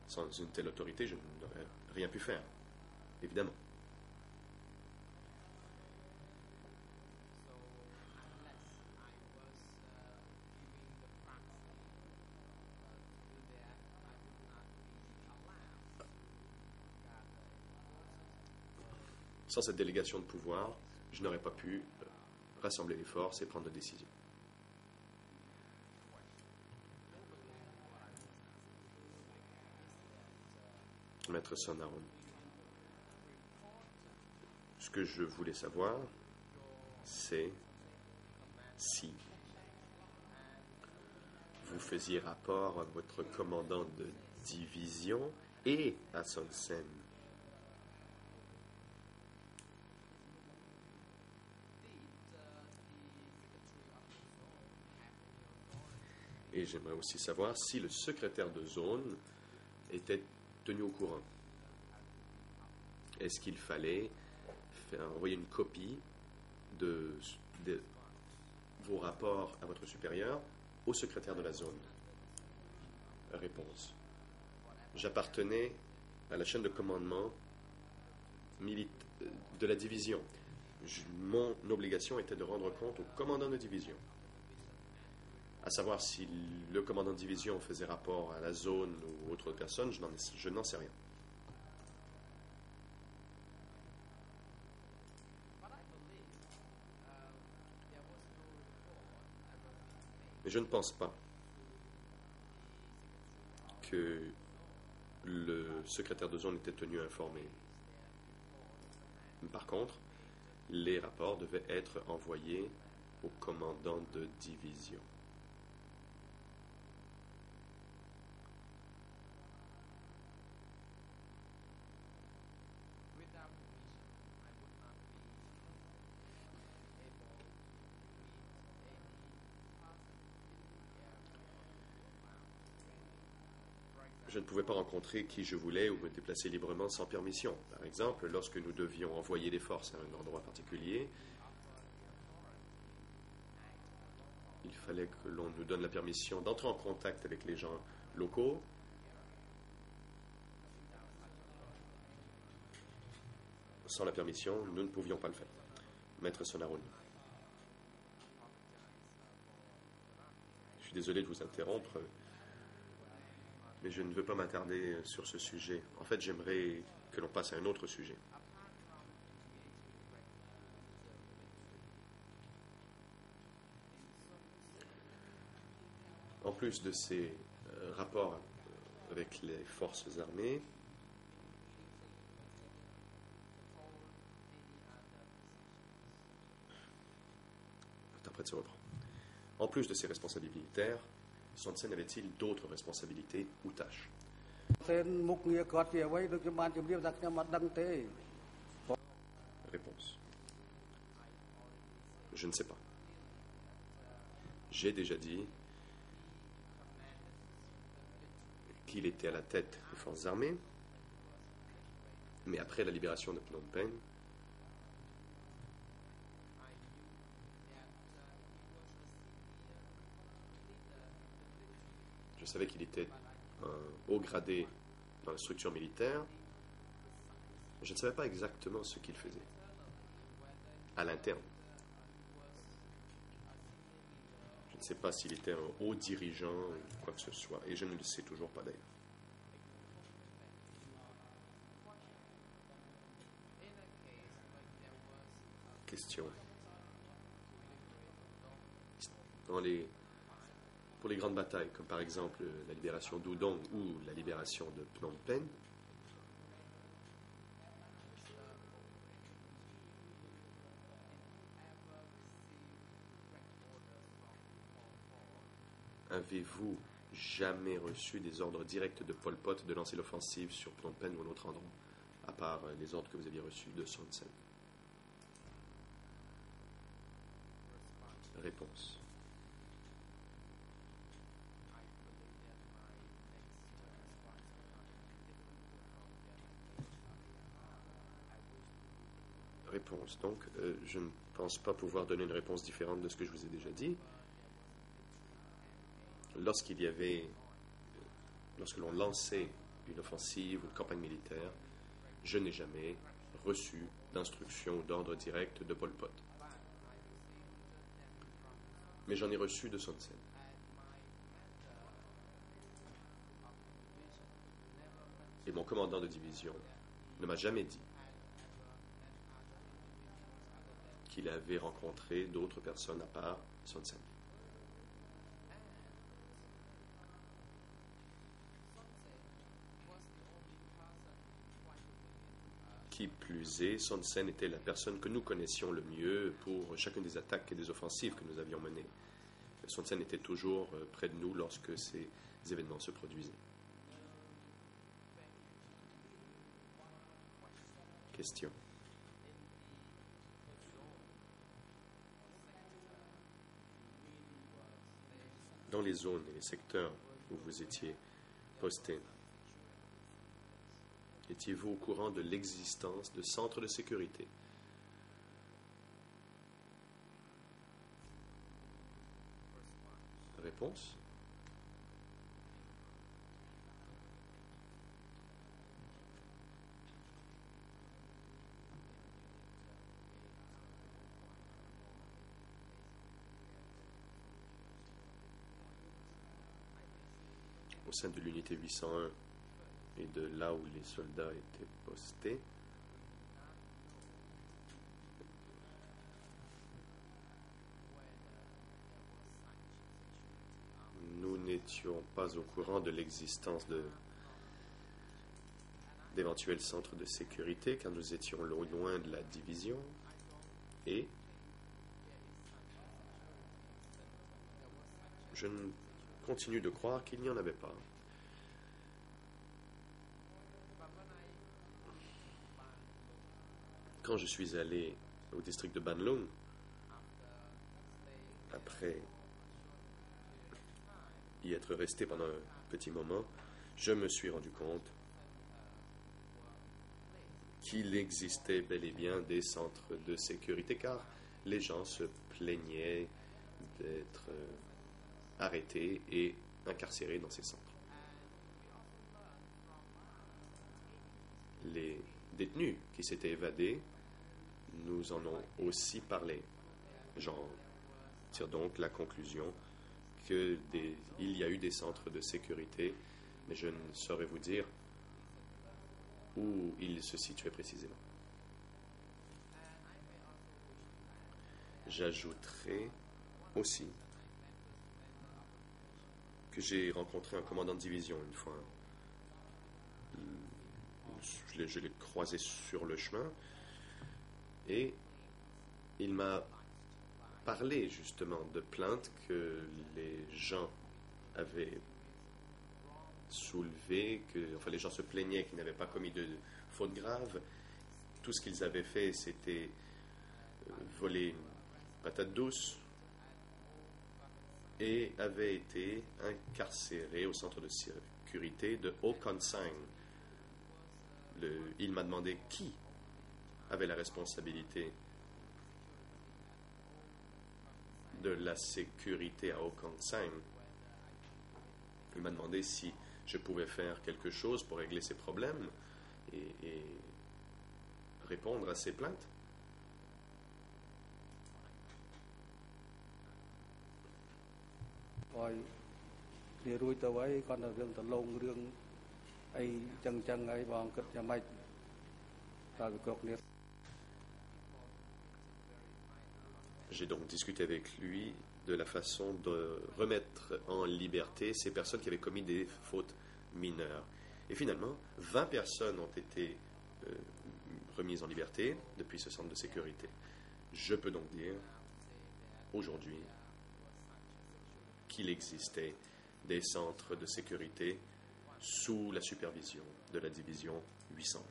Sans une telle autorité, je n'aurais rien pu faire, évidemment. Sans cette délégation de pouvoir, je n'aurais pas pu rassembler les forces et prendre de décisions. Maître Sonaron, ce que je voulais savoir, c'est si vous faisiez rapport à votre commandant de division et à Son Sen. Et j'aimerais aussi savoir si le secrétaire de zone était tenu au courant. Est-ce qu'il fallait envoyer une copie de vos rapports à votre supérieur au secrétaire de la zone? Réponse. J'appartenais à la chaîne de commandement de la division. Mon obligation était de rendre compte au commandant de division. À savoir si le commandant de division faisait rapport à la zone ou autre personne, je n'en sais rien. Mais je ne pense pas que le secrétaire de zone était tenu informé. Par contre, les rapports devaient être envoyés au commandant de division. Je ne pouvais pas rencontrer qui je voulais ou me déplacer librement sans permission. Par exemple, lorsque nous devions envoyer des forces à un endroit particulier, il fallait que l'on nous donne la permission d'entrer en contact avec les gens locaux. Sans la permission, nous ne pouvions pas le faire. Maître Sonaron. Je suis désolé de vous interrompre, mais je ne veux pas m'attarder sur ce sujet. En fait, j'aimerais que l'on passe à un autre sujet. En plus de ces rapports avec les forces armées, l'interprète se reprend. En plus de ses responsabilités militaires, Son Sen avait-il d'autres responsabilités ou tâches? Réponse. Je ne sais pas. J'ai déjà dit qu'il était à la tête des forces armées, mais après la libération de Phnom Penh, je savais qu'il était un haut gradé dans la structure militaire. Je ne savais pas exactement ce qu'il faisait à l'interne. Je ne sais pas s'il était un haut dirigeant ou quoi que ce soit, et je ne le sais toujours pas d'ailleurs. Question. pour les grandes batailles, comme par exemple la libération d'Udong ou la libération de Phnom Penh, avez-vous jamais reçu des ordres directs de Pol Pot de lancer l'offensive sur Phnom Penh ou un autre endroit, à part les ordres que vous aviez reçus de Son Sen? Réponse. Réponse. Donc, je ne pense pas pouvoir donner une réponse différente de ce que je vous ai déjà dit. Lorsque l'on lançait une offensive ou une campagne militaire, je n'ai jamais reçu d'instruction ou d'ordre direct de Pol Pot. Mais j'en ai reçu de Son Sen. Et mon commandant de division ne m'a jamais dit qu'il avait rencontré d'autres personnes à part Son Sen. Qui plus est, Son Sen était la personne que nous connaissions le mieux pour chacune des attaques et des offensives que nous avions menées. Son Sen était toujours près de nous lorsque ces événements se produisaient. Question. Dans les zones et les secteurs où vous étiez postés, étiez-vous au courant de l'existence de centres de sécurité? Réponse. Au sein de l'unité 801 et de là où les soldats étaient postés, nous n'étions pas au courant de l'existence d'éventuels centres de sécurité car nous étions loin de la division et je continue de croire qu'il n'y en avait pas. Quand je suis allé au district de Ban Lung, après y être resté pendant un petit moment, je me suis rendu compte qu'il existait bel et bien des centres de sécurité car les gens se plaignaient d'être arrêtés et incarcérés dans ces centres. Les détenus qui s'étaient évadés nous en ont aussi parlé. J'en tire donc la conclusion qu'il y a eu des centres de sécurité, mais je ne saurais vous dire où ils se situaient précisément. J'ajouterai aussi que j'ai rencontré un commandant de division une fois. Je l'ai croisé sur le chemin et il m'a parlé justement de plaintes que les gens avaient soulevées, enfin les gens se plaignaient qu'ils n'avaient pas commis de faute grave. Tout ce qu'ils avaient fait, c'était voler une patate douce et avaient été incarcérés au centre de sécurité de Ho Kon Sang. Il m'a demandé qui avait la responsabilité de la sécurité à Ho Kon Sang. Il m'a demandé si je pouvais faire quelque chose pour régler ses problèmes et répondre à ses plaintes. J'ai donc discuté avec lui de la façon de remettre en liberté ces personnes qui avaient commis des fautes mineures. Et finalement, 20 personnes ont été remises en liberté depuis ce centre de sécurité. Je peux donc dire, aujourd'hui, qu'il existait des centres de sécurité sous la supervision de la division 800.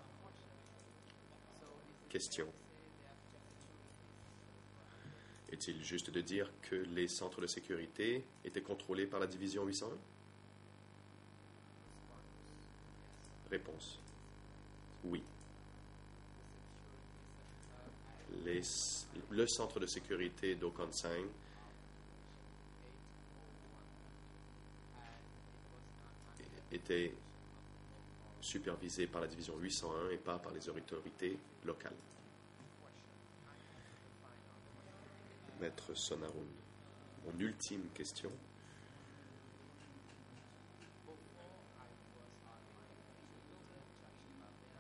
Question. Est-il juste de dire que les centres de sécurité étaient contrôlés par la division 801? Réponse. Oui. Le centre de sécurité d'Okansang était supervisé par la division 801 et pas par les autorités locales. Maître Sonaroun, mon ultime question.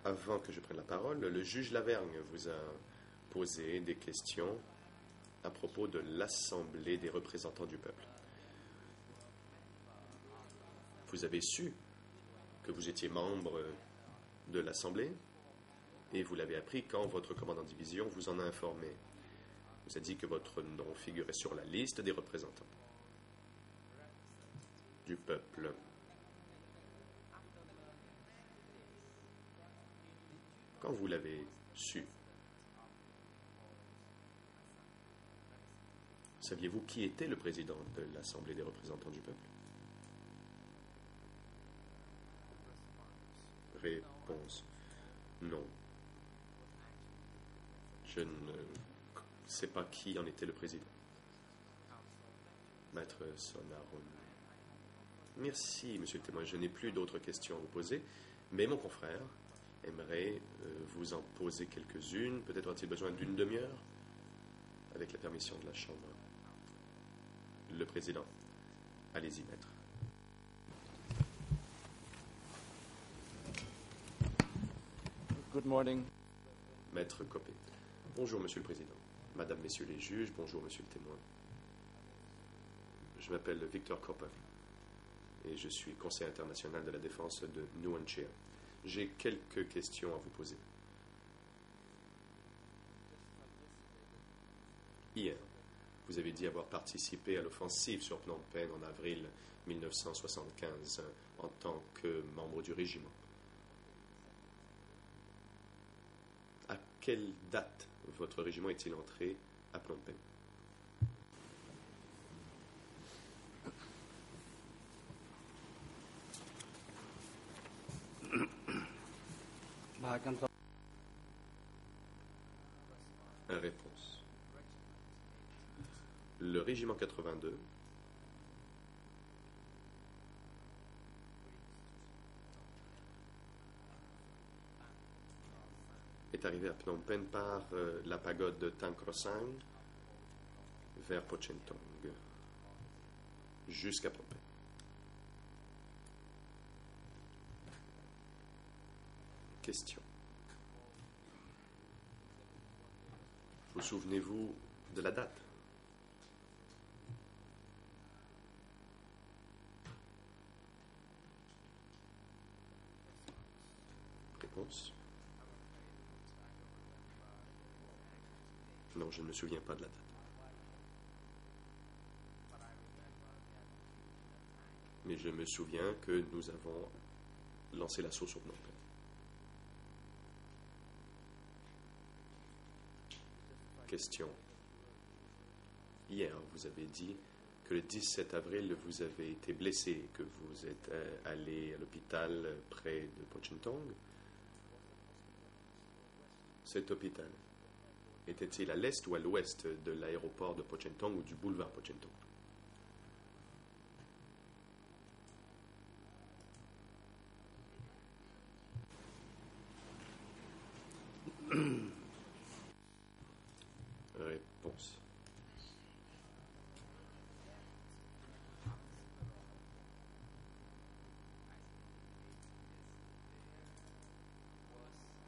Avant que je prenne la parole, le juge Lavergne vous a posé des questions à propos de l'Assemblée des représentants du peuple. Vous avez su que vous étiez membre de l'Assemblée et vous l'avez appris quand votre commandant de division vous en a informé. Vous a dit que votre nom figurait sur la liste des représentants du peuple. Quand vous l'avez su, saviez-vous qui était le président de l'Assemblée des représentants du peuple? Réponse. Non. Je ne sais pas qui en était le président. Maître Sonaroun. Merci, monsieur le témoin. Je n'ai plus d'autres questions à vous poser, mais mon confrère aimerait vous en poser quelques-unes. Peut-être a-t-il besoin d'une demi-heure, avec la permission de la Chambre. Le président. Allez-y, maître. Good morning. Maître Copé. Bonjour, monsieur le président. Madame, messieurs les juges, bonjour, monsieur le témoin. Je m'appelle Victor Copé et je suis conseiller international de la défense de Nuanchea. J'ai quelques questions à vous poser. Hier, vous avez dit avoir participé à l'offensive sur Phnom Penh en avril 1975 en tant que membre du régiment. À quelle date votre régiment est-il entré à Phnom Penh? Réponse. Le régiment 82 est arrivé à Phnom Penh par la pagode de Tan Krosang vers Pochentong jusqu'à Phnom Penh. Question. Vous souvenez-vous de la date? Réponse. Non, je ne me souviens pas de la date. Mais je me souviens que nous avons lancé l'assaut sur Phnom Penh. Question. Hier, vous avez dit que le 17 avril, vous avez été blessé, que vous êtes allé à l'hôpital près de Pochentong. Cet hôpital était-il à l'est ou à l'ouest de l'aéroport de Pochentong ou du boulevard Pochentong? Réponse.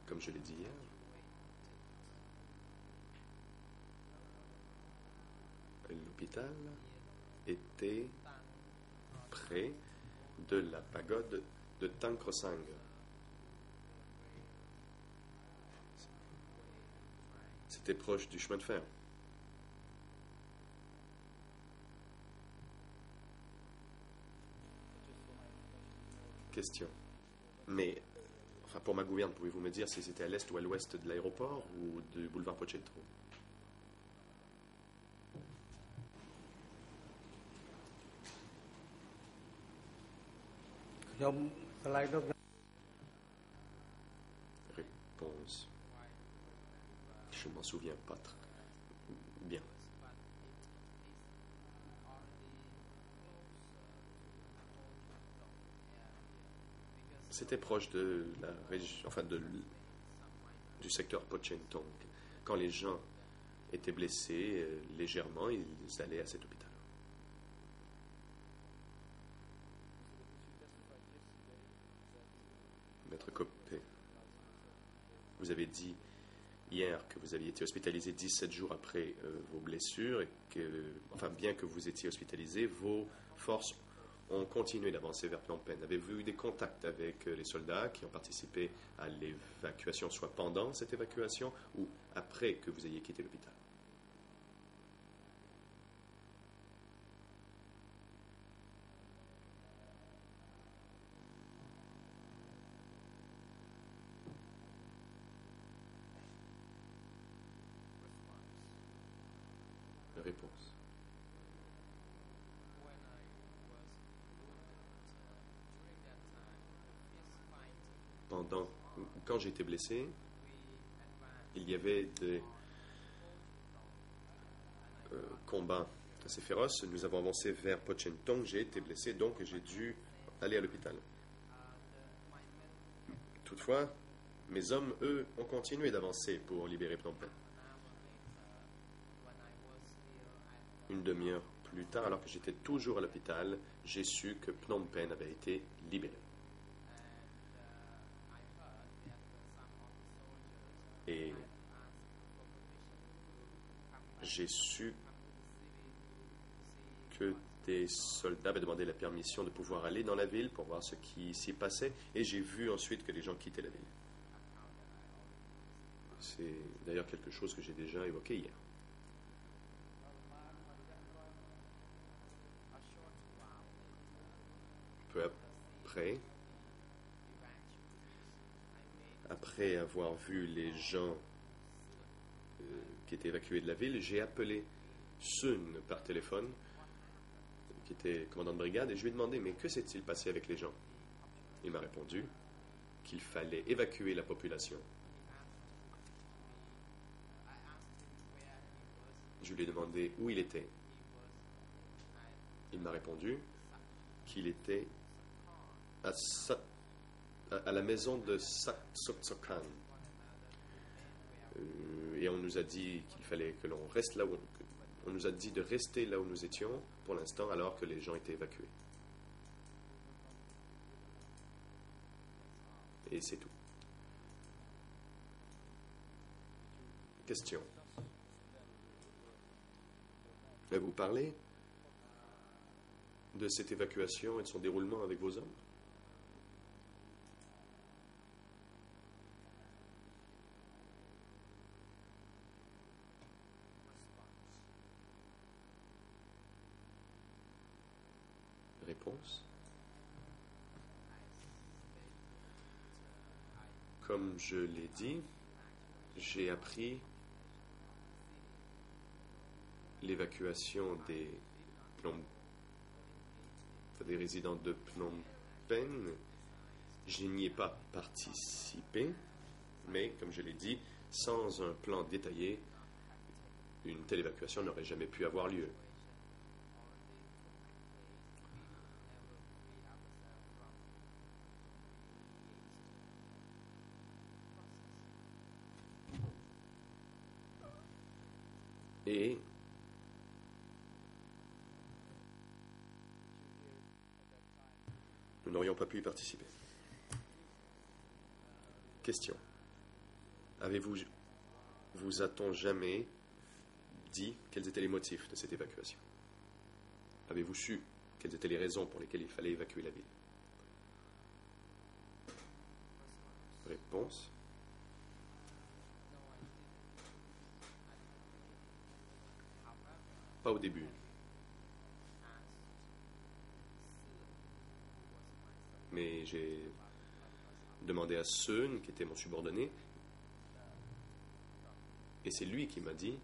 Comme je l'ai dit hier, l'hôpital était près de la pagode de Tang Krosang. C'était proche du chemin de fer. Question. Mais, enfin, pour ma gouverne, pouvez-vous me dire si c'était à l'est ou à l'ouest de l'aéroport ou du boulevard Pocchetto? Réponse. Je ne m'en souviens pas très bien. C'était proche de la région, enfin du secteur Pochentong. Quand les gens étaient blessés légèrement, ils allaient à cet hôpital. Maître Copé, vous avez dit hier que vous aviez été hospitalisé 17 jours après vos blessures et que, enfin, bien que vous étiez hospitalisé, vos forces ont continué d'avancer vers Phnom Penh. Avez-vous eu des contacts avec les soldats qui ont participé à l'évacuation, soit pendant cette évacuation ou après que vous ayez quitté l'hôpital? Réponse. Quand j'ai été blessé, il y avait des combats assez féroces. Nous avons avancé vers Pochentong. J'ai été blessé, donc j'ai dû aller à l'hôpital. Toutefois, mes hommes, eux, ont continué d'avancer pour libérer Phnom Penh. Une demi-heure plus tard, alors que j'étais toujours à l'hôpital, j'ai su que Phnom Penh avait été libéré. Et j'ai su que des soldats avaient demandé la permission de pouvoir aller dans la ville pour voir ce qui s'y passait, et j'ai vu ensuite que les gens quittaient la ville. C'est d'ailleurs quelque chose que j'ai déjà évoqué hier. Peu après avoir vu les gens qui étaient évacués de la ville, j'ai appelé Sun par téléphone, qui était commandant de brigade, et je lui ai demandé, mais que s'est-il passé avec les gens? Il m'a répondu qu'il fallait évacuer la population. Je lui ai demandé où il était. Il m'a répondu qu'il était à la maison de Saksokhan. Et on nous a dit qu'il fallait que l'on reste là où on nous a dit de rester là où nous étions pour l'instant alors que les gens étaient évacués. Et c'est tout. Question. Avez-vous parlé de cette évacuation et de son déroulement avec vos hommes? Réponse. Comme je l'ai dit, j'ai appris l'évacuation des résidents de Phnom Penh. Je n'y ai pas participé, mais comme je l'ai dit, sans un plan détaillé, une telle évacuation n'aurait jamais pu avoir lieu. Et nous n'aurions pas pu y participer. Question. Vous a-t-on jamais dit quels étaient les motifs de cette évacuation? Avez-vous su quelles étaient les raisons pour lesquelles il fallait évacuer la ville? Réponse. Pas au début. Mais j'ai demandé à Seun, qui était mon subordonné, et c'est lui qui m'a dit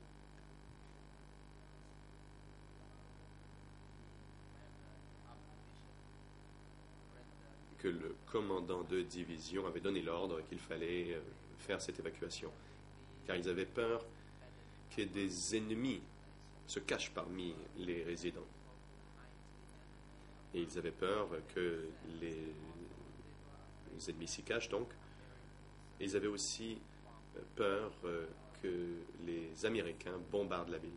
que le commandant de division avait donné l'ordre qu'il fallait faire cette évacuation, car ils avaient peur que des ennemis se cachent parmi les résidents. Et ils avaient peur que les ennemis s'y cachent donc. Et ils avaient aussi peur que les Américains bombardent la ville.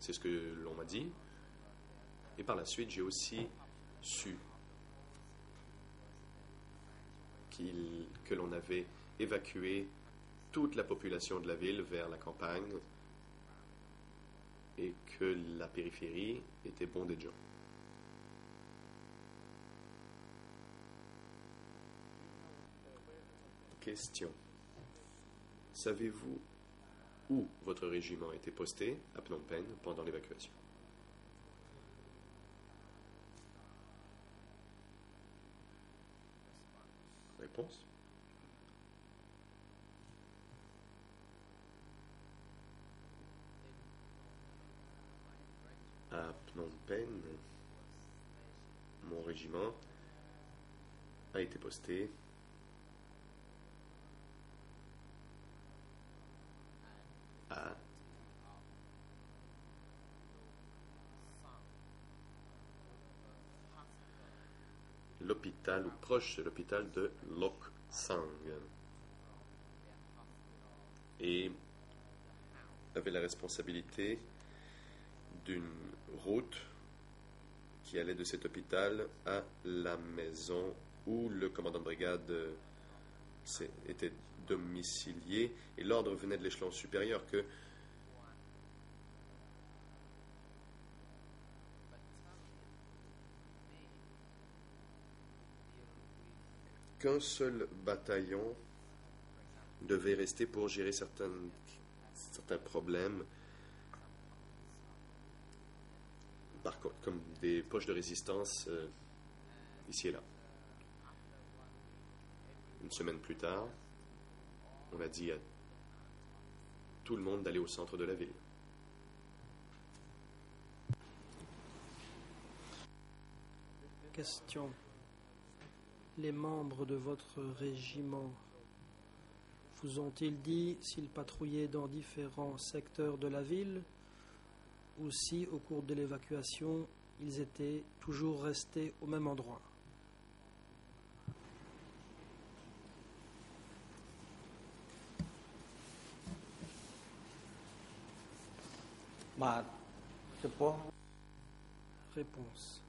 C'est ce que l'on m'a dit. Et par la suite, j'ai aussi su que l'on avait évacué toute la population de la ville vers la campagne et que la périphérie était bondée de gens. Question. Savez-vous où votre régiment était posté à Phnom Penh pendant l'évacuation? Réponse. À Phnom Penh, mon régiment a été posté à l'hôpital ou proche de l'hôpital de Lok Sang et avait la responsabilité d'une route qui allait de cet hôpital à la maison où le commandant de brigade était domicilié, et l'ordre venait de l'échelon supérieur qu'un seul bataillon devait rester pour gérer certains problèmes, comme des poches de résistance ici et là. Une semaine plus tard, on a dit à tout le monde d'aller au centre de la ville. Question. Les membres de votre régiment vous ont-ils dit s'ils patrouillaient dans différents secteurs de la ville ou si, au cours de l'évacuation, ils étaient toujours restés au même endroit? Réponse.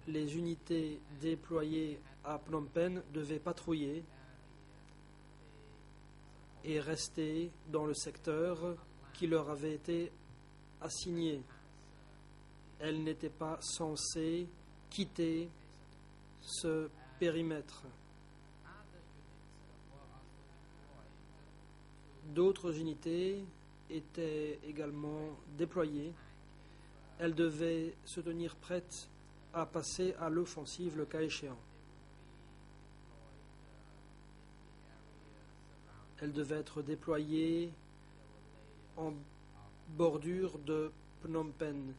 Les unités déployées à Phnom Penh devaient patrouiller et rester dans le secteur qui leur avait été assigné. Elles n'étaient pas censées quitter ce périmètre. D'autres unités étaient également déployées. Elles devaient se tenir prêtes à passer à l'offensive le cas échéant. Elles devaient être déployées en bordure de Phnom Penh.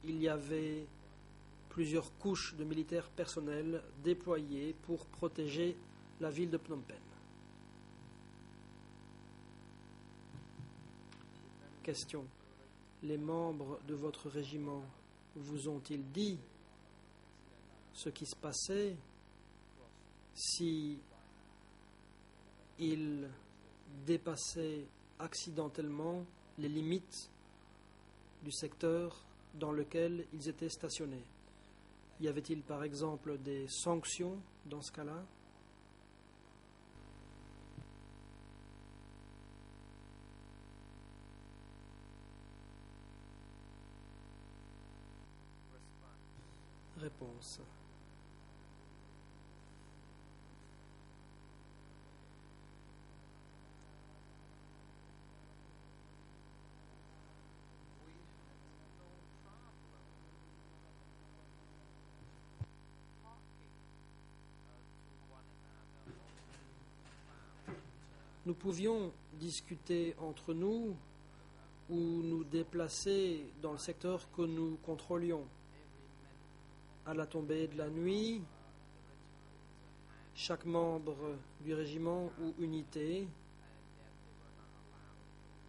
Il y avait plusieurs couches de militaires personnels déployés pour protéger la ville de Phnom Penh. Question. Les membres de votre régiment vous ont-ils dit ce qui se passait si ils dépassaient accidentellement les limites du secteur dans lequel ils étaient stationnés? Y avait-il par exemple des sanctions dans ce cas-là? Réponse. Nous pouvions discuter entre nous ou nous déplacer dans le secteur que nous contrôlions. À la tombée de la nuit, chaque membre du régiment ou unité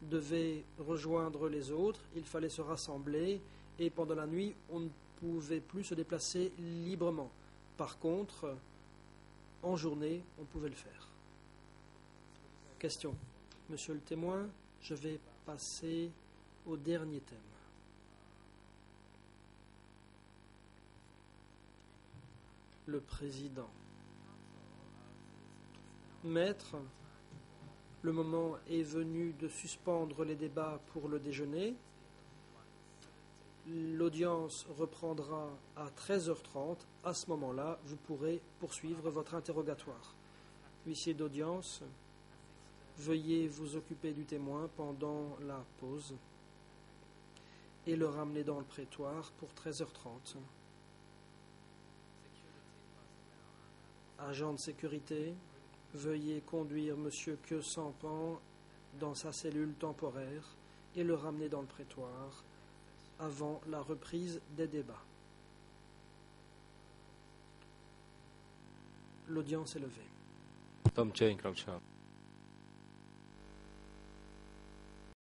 devait rejoindre les autres, il fallait se rassembler et pendant la nuit, on ne pouvait plus se déplacer librement. Par contre, en journée, on pouvait le faire. Question. Monsieur le témoin, je vais passer au dernier thème. Le président. Maître, le moment est venu de suspendre les débats pour le déjeuner. L'audience reprendra à 13h30. À ce moment-là, vous pourrez poursuivre votre interrogatoire. Huissier d'audience, veuillez vous occuper du témoin pendant la pause et le ramener dans le prétoire pour 13h30. Agent de sécurité, veuillez conduire M. Queue-Sampan dans sa cellule temporaire et le ramener dans le prétoire avant la reprise des débats. L'audience est levée. សូមអញ្ជើញក្រុមឆ្នោត